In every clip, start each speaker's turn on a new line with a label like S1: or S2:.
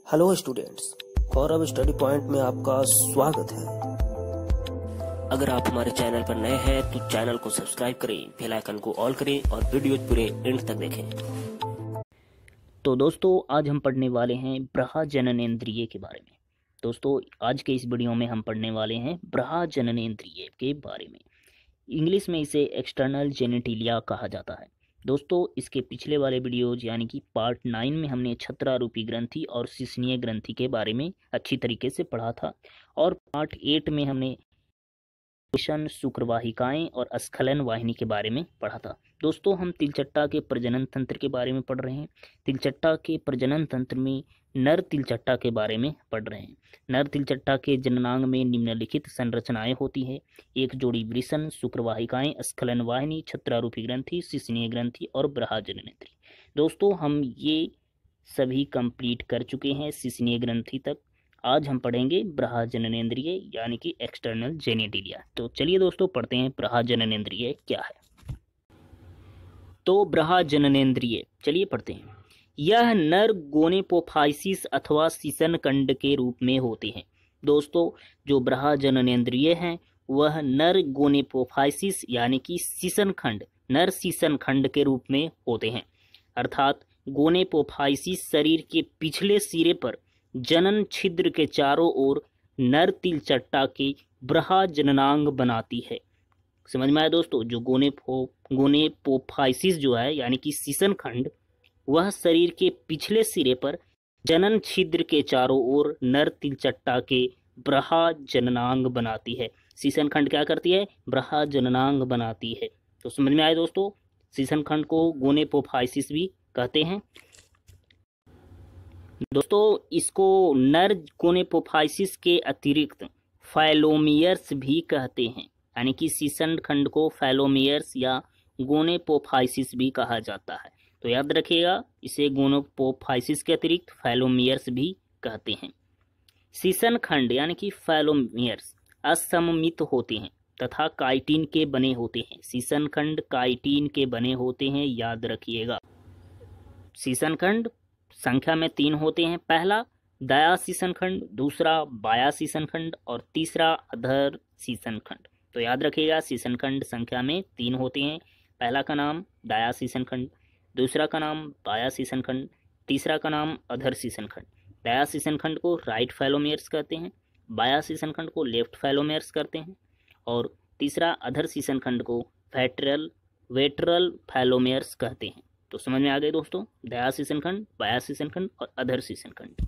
S1: Hello students, गौरव study point में आपका स्वागत है। अगर आप हमारे चैनल पर नए हैं तो चैनल को सब्सक्राइब करें, बेल आइकन को ऑल करें और वीडियो पूरे एंड तक देखें।
S2: तो दोस्तों आज हम पढ़ने वाले हैं ब्रहा जननेंद्रिय के बारे में। दोस्तों आज के इस वीडियो में हम पढ़ने वाले हैं ब्रहा जननेंद्रिय के बारे में। इंग्लिश में इसे एक्सटर्नल जेनिटिलिया कहा जाता है। दोस्तों इसके पिछले वाले वीडियोज यानी कि पार्ट 9 में हमने छत्रारूपी ग्रंथि और शिश्नीय ग्रंथि के बारे में अच्छी तरीके से पढ़ा था, और पार्ट 8 में हमने शुक्रवाहिकाएं और स्खलन वाहिनी के बारे में पढ़ा था। दोस्तों हम तिलचट्टा के प्रजनन तंत्र के बारे में पढ़ रहे हैं। तिलचट्टा के प्रजनन तंत्र में नर तिलचट्टा के बारे में पढ़ रहे हैं। नर तिलचट्टा के जननांग में निम्नलिखित संरचनाएं होती है: एक जोड़ी वृषण, शुक्रवाहिकाएं, स्खलन वाहिनी, छत्रारूपी ग्रंथि, शिश्नीय ग्रंथि और ब्रहा जननेंद्रिय। दोस्तों हम ये सभी कंप्लीट कर चुके हैं शिश्नीय ग्रंथि तक। आज हम पढ़ेंगे ब्रहा जननेंद्रिय यानी कि एक्सटर्नल जेनिटिलिया। तो चलिए दोस्तों पढ़ते हैं ब्रहा जननेंद्रिय क्या है। तो ब्रहा जननेंद्रिय चलिए पढ़ते हैं। यह नर गोनेपोफाइसिस अथवा सीसन खंड के रूप में होते हैं। दोस्तों जो ब्रहा जननेंद्रिय हैं वह नर गोनेपोफाइसिस यानी कि सीसन खंड, नर सीसन खंड के रूप में होते हैं। अर्थात गोनेपोफाइसिस शरीर के पिछले सिरे पर जनन छिद्र के चारों ओर नर तिलचट्टा के ब्रहा जननांग बनाती है। समझ में आया दोस्तों? जो गोनेपोफाइसिस जो है यानी कि सीसन खंड, वह शरीर के पिछले सिरे पर जनन छिद्र के चारों ओर नर तिलचट्टा के ब्रहा जननांग बनाती है। सीसन खंड क्या करती है? ब्रहा जननांग बनाती है। तो समझ में आया दोस्तों? सीसन खंड को गोनेपोफाइसिस भी कहते हैं। दोस्तों इसको नर गोनेपोफाइसिस के अतिरिक्त फैलोमियर्स भी कहते हैं, यानी कि सीसन खंड को फैलोमियर्स या गोनेपोफाइसिस भी कहा जाता है। तो याद रखिएगा, इसे गोनेपोफाइसिस के अतिरिक्त फैलोमियर्स भी कहते हैं। सीसन खंड यानी कि फैलोमियर्स असममित होते हैं तथा काइटिन के बने होते हैं। सीसन खंड काइटिन के बने होते हैं, याद रखिएगा। सीसन खंड संख्या में 3 होते हैं। पहला दाया सीसन खंड, दूसरा बाया सीसन खंड और तीसरा अधर सीसन खंड। तो याद रखिएगा सीसन खंड संख्या में 3 होते हैं। पहला का नाम दाया सीसन खंड, दूसरा का नाम बाया सीसन खंड, तीसरा का नाम अधर सीसन खंड। दाया सीसन खंड को राइट फैलोमियर्स कहते हैं, बाया सीसन खंड को लेफ्ट फैलोमियर्स कहते हैं और तीसरा अधर सीसन खंड को वेट्रल फैलोमियर्स कहते हैं। तो समझ में आ गए दोस्तों, दाया सीसन खंड, बाया सीसन खंड और अधर सीसन खंड।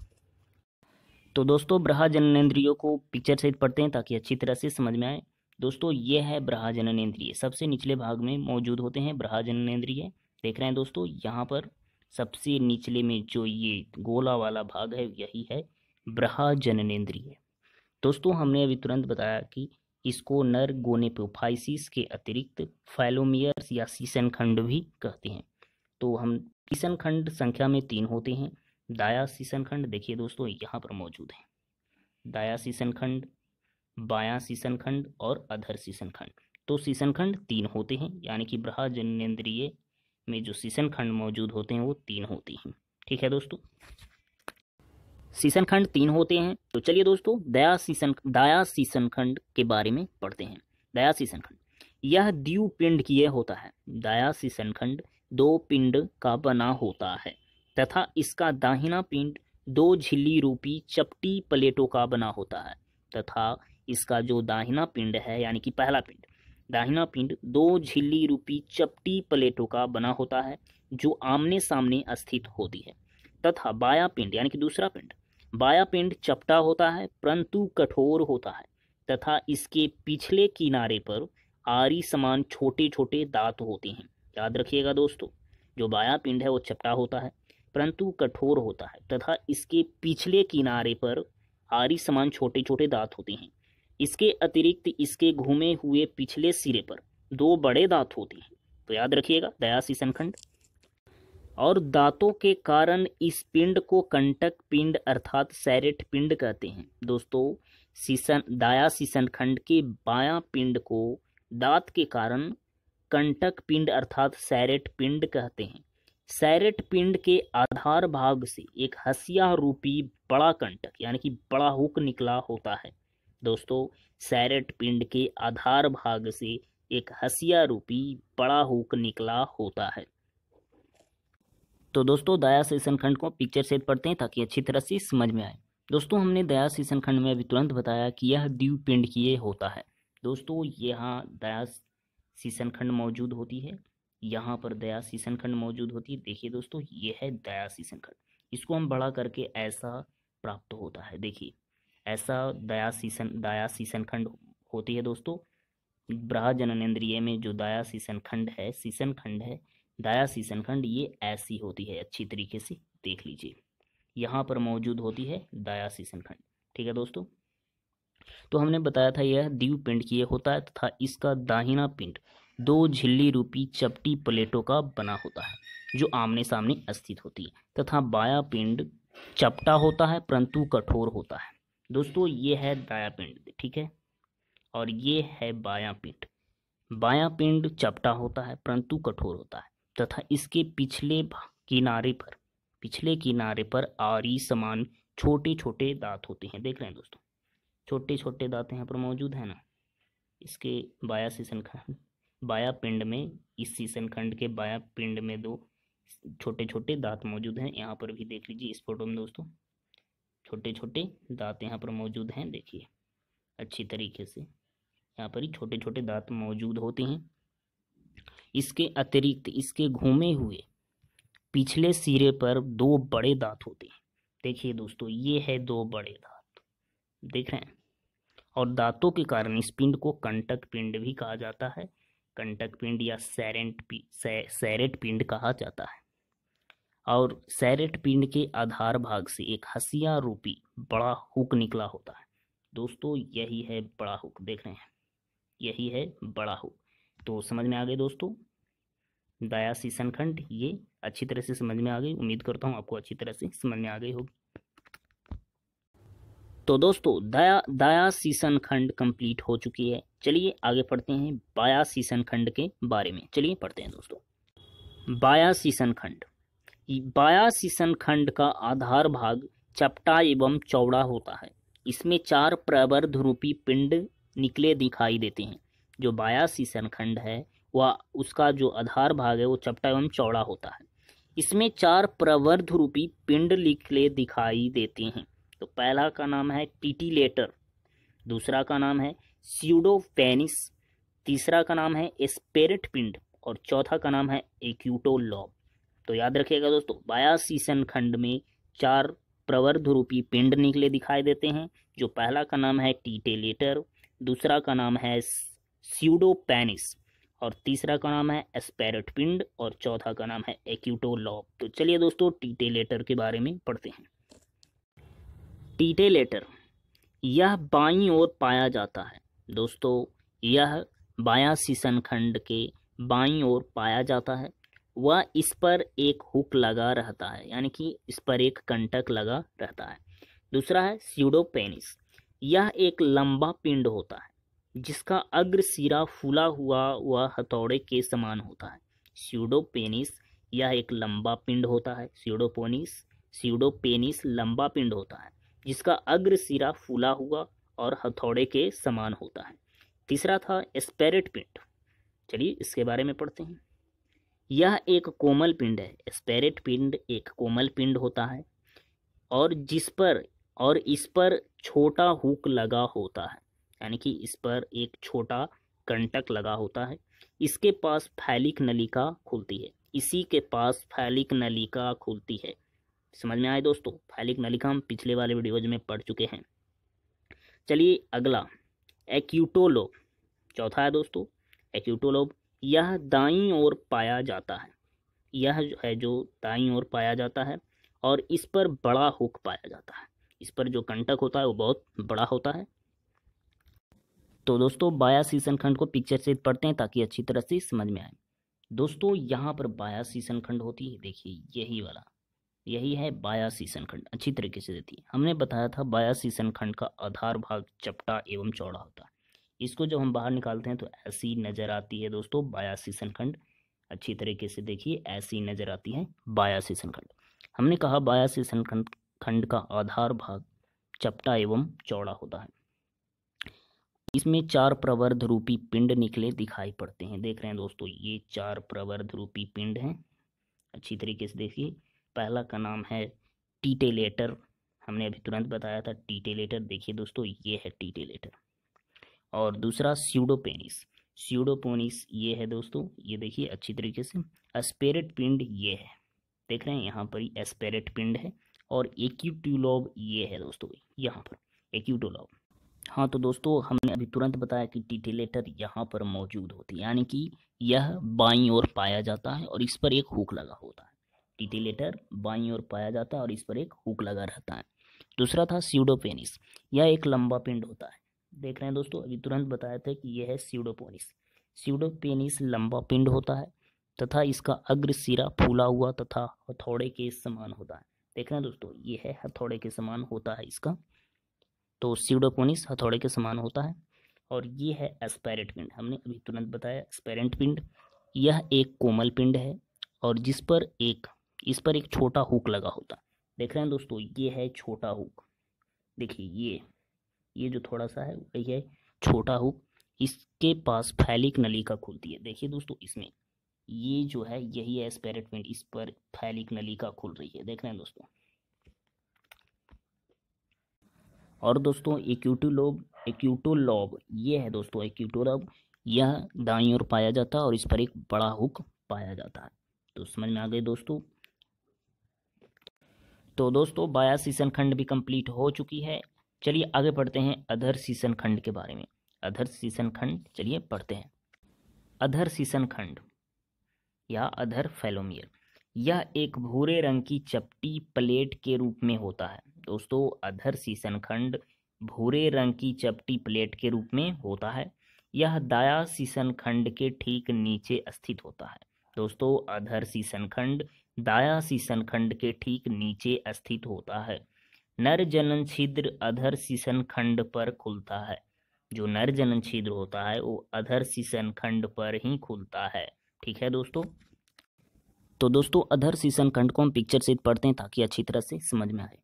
S2: तो दोस्तों ब्रहा जननेंद्रियों को पिक्चर सहित पढ़ते हैं ताकि अच्छी तरह से समझ में आए। दोस्तों ये है ब्रहा जननेंद्रिय। सबसे निचले भाग में मौजूद होते हैं ब्रहा जननेंद्रिय। देख रहे हैं दोस्तों, यहाँ पर सबसे निचले में जो ये गोला वाला भाग है यही है ब्रहा जननेंद्रिय। दोस्तों हमने अभी तुरंत बताया कि इसको नर गोनेपोफाइसिस के अतिरिक्त फैलोमियर्स या सीसन खंड भी कहते हैं। तो हम सीसन खंड संख्या में 3 होते हैं। दाया सीसन खंड देखिए दोस्तों यहाँ पर मौजूद है, दाया सीसन खंड, बायां सीसन खंड और अधर सीसन खंड। तो सीसन खंड 3 होते हैं, यानी कि ब्रहा जननेंद्रिय में जो सीसन खंड मौजूद होते हैं वो 3 होती हैं। ठीक है दोस्तों, सीसन खंड 3 होते हैं। तो चलिए दोस्तों दाया सीसन खंड के बारे में पढ़ते हैं। दाया सीसन खंड यह द्विपिंडकीय होता है। दाया सीसन खंड 2 पिंड का बना होता है तथा इसका दाहिना पिंड 2 झिल्ली रूपी चपटी प्लेटों का बना होता है तथा इसका जो दाहिना पिंड है यानी कि पहला पिंड, दाहिना पिंड 2 झिल्ली रूपी चपटी प्लेटों का बना होता है जो आमने सामने स्थित होती है। तथा बाया पिंड यानी कि दूसरा पिंड, बाया पिंड चपटा होता है परंतु कठोर होता है तथा इसके पिछले किनारे पर आरी समान छोटे छोटे दांत होते हैं। याद रखिएगा दोस्तों, जो बाया पिंड है वो चपटा होता है परंतु कठोर होता है तथा इसके पिछले किनारे पर आरी समान छोटे छोटे दांत होते हैं। इसके अतिरिक्त इसके घूमे हुए पिछले सिरे पर 2 बड़े दांत होते हैं। तो याद रखिएगा दाया सीसन खंड। और दांतों के कारण इस पिंड को कंटक पिंड अर्थात सैरेट पिंड कहते हैं। दोस्तों दाया सीसन खंड के बायां पिंड को दांत के कारण कंटक पिंड अर्थात सैरेट पिंड कहते हैं। सैरेट पिंड के आधार भाग से एक हसिया रूपी बड़ा कंटक यानी कि बड़ा हुक निकला होता है। दोस्तों, सैरेट पिंड के आधार भाग से एक हसिया रूपी बड़ा हुक निकला होता है। तो दोस्तों, दयाशीसन खंड को पिक्चर से पढ़ते हैं ताकि अच्छी तरह से समझ में आए। दोस्तों, हमने दयाशीसन खंड में अभी तुरंत बताया कि यह द्विपिंडकीय होता है। दोस्तों, यहाँ दयाशीसन खंड मौजूद होती है, यहाँ पर दयाशीसन खंड मौजूद होती है। देखिए दोस्तों, ये है दयाशीसन खंड। इसको हम बड़ा करके ऐसा प्राप्त होता है। देखिए, ऐसा दयाशीसन खंड होती है। दोस्तों, बृहद जननेंद्रिय में जो दयाशीसन खंड है, शीशन खंड है, दयाशीसन खंड, ये ऐसी होती है। अच्छी तरीके से देख लीजिए, यहाँ पर मौजूद होती है दयाशीसन खंड। ठीक है दोस्तों, तो हमने बताया था यह द्विपिंडकीय होता है तथा इसका दाहिना पिंड दो झिल्ली रूपी चपटी प्लेटों का बना होता है जो आमने सामने स्थित होती है, तथा बायां पिंड चपटा होता है परंतु कठोर होता है। दोस्तों, ये है दायां पिंड, ठीक है, और ये है बायां पिंड। बायां पिंड चपटा होता है परंतु कठोर होता है तथा इसके पिछले किनारे पर आरी समान छोटे छोटे दांत होते हैं। देख रहे हैं दोस्तों, छोटे छोटे दांत यहाँ पर मौजूद है ना। इसके बायां शीशन खंड, बायां पिंड में, इस शीशन खंड के बायां पिंड में दो छोटे छोटे दांत मौजूद हैं। यहाँ पर भी देख लीजिए इस फोटो में दोस्तों, छोटे छोटे दांत यहाँ पर मौजूद हैं। देखिए अच्छी तरीके से, यहाँ पर ही छोटे छोटे दांत मौजूद होते हैं। इसके अतिरिक्त इसके घूमे हुए पिछले सिरे पर दो बड़े दांत होते हैं। देखिए दोस्तों, ये है दो बड़े दांत, देख रहे हैं, और दांतों के कारण इस पिंड को कंटक पिंड भी कहा जाता है। कंटक पिंड या सैरेट पिंड कहा जाता है। और सैरेट पिंड के आधार भाग से एक हसिया रूपी बड़ा हुक निकला होता है। दोस्तों, यही है बड़ा हुक, देख रहे हैं, यही है बड़ा हुक। तो समझ में आ गए दोस्तों, दयाशीसन खंड ये अच्छी तरह से समझ में आ गई। उम्मीद करता हूँ आपको अच्छी तरह से समझ में आ गई होगी। तो दोस्तों, दयाशीसन खंड कंप्लीट हो चुकी है। चलिए आगे पढ़ते हैं बायाशीसन खंड के बारे में। चलिए पढ़ते हैं दोस्तों। बायाशीसन खंड, बायाशीसन खंड का आधार भाग चपटा एवं चौड़ा होता है। इसमें चार प्रवर्ध रूपी पिंड निकले दिखाई देते हैं। जो बायाशीसन खंड है वह, उसका जो आधार भाग है वो चपटा एवं चौड़ा होता है। इसमें चार प्रवर्ध रूपी पिंड निकले दिखाई देते हैं। तो पहला का नाम है टीटीलेटर, दूसरा का नाम है स्यूडोपेनिस, तीसरा का नाम है एस्पेरेट पिंड और चौथा का नाम है एक्यूटोलॉब। तो याद रखिएगा दोस्तों, बायाशीसन खंड में चार प्रवर्ध रूपी पिंड निकले दिखाई देते हैं। जो पहला का नाम है टीटेलेटर, दूसरा का नाम है स्यूडोपेनिस और तीसरा का नाम है एस्पेरेट पिंड और चौथा का नाम है एक्यूटोलॉब। तो चलिए दोस्तों, टीटेलेटर के बारे में पढ़ते हैं। टीटेलेटर, यह बाईं ओर पाया जाता है। दोस्तों, यह बायाशीसन खंड के बाईं ओर पाया जाता है। वह इस पर एक हुक लगा रहता है, यानी कि इस पर एक कंटक लगा रहता है। दूसरा है स्यूडोपेनिस, यह एक लंबा पिंड होता है जिसका अग्र सिरा फूला हुआ व हथौड़े के समान होता है। स्यूडोपेनिस, यह एक लंबा पिंड होता है। स्यूडोपेनिस लंबा पिंड होता है जिसका अग्र सिरा फूला हुआ और हथौड़े के समान होता है। तीसरा था एस्पेरेट पिंड। चलिए इसके बारे में पढ़ते हैं। यह एक कोमल पिंड है। एस्पेरेट पिंड एक कोमल पिंड होता है और इस पर छोटा हुक लगा होता है, यानी कि इस पर एक छोटा कंटक लगा होता है। इसके पास फैलिक नलिका खुलती है। इसी के पास फैलिक नलिका खुलती है। समझ में आए दोस्तों, फैलिक नलिका हम पिछले वाले वीडियोज में पढ़ चुके हैं। चलिए अगला एक्यूटोलोब, चौथा है दोस्तों एक्यूटोलोब। यह दाईं ओर पाया जाता है। यह है जो दाईं ओर पाया जाता है और इस पर बड़ा हुक पाया जाता है। इस पर जो कंटक होता है वो बहुत बड़ा होता है। तो दोस्तों, बायाशीसन खंड को पिक्चर से पढ़ते हैं ताकि अच्छी तरह से समझ में आए। दोस्तों, यहाँ पर बायाशीसन खंड होती है, देखिए यही वाला, यही है बायाशीसन खंड। अच्छी तरीके से देती है। हमने बताया था बायाशीसन खंड का आधार भाग चपटा एवं चौड़ा होता है। इसको जब हम बाहर निकालते हैं तो ऐसी नजर आती है दोस्तों बायाशीसन खंड। अच्छी तरीके से देखिए ऐसी नज़र आती है बाह्य शीर्षण खंड। हमने कहा बाह्य शीर्षण खंड का आधार भाग चपटा एवं चौड़ा होता है। इसमें 4 प्रवर्ध रूपी पिंड निकले दिखाई पड़ते हैं। देख रहे हैं दोस्तों, ये 4 प्रवर्ध रूपी पिंड हैं। अच्छी तरीके से देखिए, पहला का नाम है टीटेलेटर, हमने अभी तुरंत बताया था टीटेलेटर। देखिए दोस्तों, ये है टीटेलेटर। और दूसरा स्यूडोपेनिस, स्यूडोपोनिस ये है दोस्तों, ये देखिए अच्छी तरीके से। एस्पेरेट पिंड ये है, देख रहे हैं यहाँ पर ही एस्पेरेट पिंड है। और एक्यूटोलोब ये है दोस्तों, यहाँ पर एक्यूटोलोब। हाँ तो दोस्तों, हमने अभी तुरंत बताया कि टीटेलेटर यहाँ पर मौजूद होती है, यानी कि यह बाईं ओर पाया जाता है और इस पर एक हुक लगा होता है। टीटेलेटर बाईं ओर पाया जाता है और इस पर एक हुक लगा रहता है। दूसरा था स्यूडोपेनिस, यह एक लंबा पिंड होता है। देख रहे हैं दोस्तों, अभी तुरंत बताया था कि यह है स्यूडोपोनिस। स्यूडोपेनिस लंबा पिंड होता है तथा इसका अग्र सिरा फूला हुआ तथा हथौड़े के समान होता है। देख रहे हैं दोस्तों, ये है हथौड़े के समान होता है इसका, तो स्यूडोपोनिस हथौड़े के समान होता है। और ये है एस्पेरेट पिंड, हमने अभी तुरंत बताया एस्पेरेंट पिंड। यह एक कोमल पिंड है और इस पर एक छोटा हुक लगा होता है। देख रहे हैं दोस्तों, ये है छोटा हुक। देखिए ये जो थोड़ा सा है वही है छोटा हुक। इसके पास फैलिक नलिका खुलती है। देखिए दोस्तों, इसमें ये जो है यही है एस्पेरेट पिंड, इस पर फैलिक नलिका खुल रही है। देख रहे हैं दोस्तों। और दोस्तों एक्यूटोलोब ये है दोस्तों, एक्यूटोलोब यह दाईं ओर पाया जाता है और इस पर एक बड़ा हुक पाया जाता है। तो समझ में आ गए दोस्तों। तो दोस्तों, बाह्य शीर्षण खंड भी कंप्लीट हो चुकी है। चलिए आगे पढ़ते हैं अधर शीर्षण खंड के बारे में। अधर शीर्षण खंड चलिए पढ़ते हैं। अधर शीर्षण खंड या अधर फेलोमियर, यह एक भूरे रंग की चपटी प्लेट के रूप में होता है। दोस्तों, अधर शीर्षण खंड भूरे रंग की चपटी प्लेट के रूप में होता है। यह दाया शीर्षण खंड के ठीक नीचे स्थित होता है। दोस्तों, अधर शीर्षण खंड दाया शीर्षण खंड के ठीक नीचे स्थित होता है। नर जनन छिद्र अधर शीर्षण खंड पर खुलता है। जो नर जनन छिद्र होता है वो अधर शीर्षण खंड पर ही खुलता है। ठीक है दोस्तों। तो दोस्तों, अधर शीर्षण खंड को हम पिक्चर से पढ़ते हैं ताकि अच्छी तरह से समझ में आए।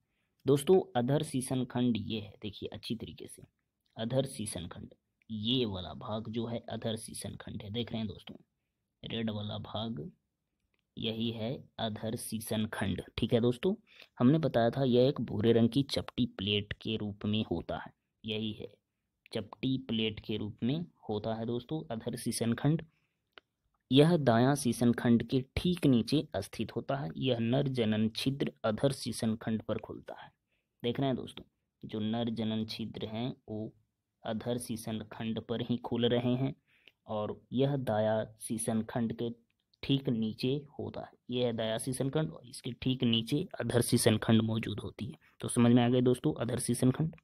S2: दोस्तों, अधर शीर्षण खंड ये है, देखिए अच्छी तरीके से। अधर शीर्षण खंड ये वाला भाग जो है अधर शीर्षण खंड है। देख रहे हैं दोस्तों, रेड वाला भाग यही है अधर शीर्षण खंड। ठीक है दोस्तों, हमने बताया था यह एक भूरे रंग की चपटी प्लेट के रूप में होता है। यही है, चपटी प्लेट के रूप में होता है दोस्तों अधर शीर्षण खंड। यह दायां शीर्षण खंड के ठीक नीचे स्थित होता है। यह नर जनन छिद्र अधर शीर्षण खंड पर खुलता है। देख रहे हैं दोस्तों, जो नर जनन छिद्र हैं वो अधर शीर्षण खंड पर ही खुल रहे हैं और यह दाया शीर्षण खंड के ठीक नीचे होता है। यह है दाया शीर्षण खंड और इसके ठीक नीचे अधर शीर्षण खंड मौजूद होती है। तो समझ में आ गए दोस्तों अधर शीर्षण खंड।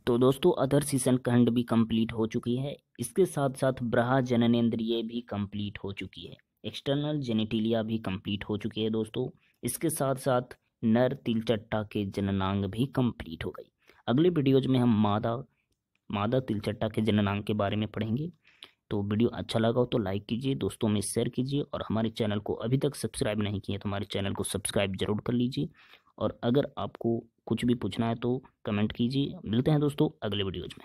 S2: तो दोस्तों, अधर शीर्षण खंड भी कंप्लीट हो चुकी है। इसके साथ साथ ब्रहा जननेंद्रिय भी कंप्लीट हो चुकी है। एक्सटर्नल जेनिटिलिया भी कंप्लीट हो चुकी है दोस्तों। इसके साथ साथ नर तिलचट्टा के जननांग भी कंप्लीट हो गई। अगले वीडियोज में हम मादा तिलचट्टा के जननांग के बारे में पढ़ेंगे। तो वीडियो अच्छा लगा हो तो लाइक कीजिए, दोस्तों में शेयर कीजिए और हमारे चैनल को अभी तक सब्सक्राइब नहीं किए तो हमारे चैनल को सब्सक्राइब जरूर कर लीजिए। और अगर आपको कुछ भी पूछना है तो कमेंट कीजिए। मिलते हैं दोस्तों अगले वीडियोज में।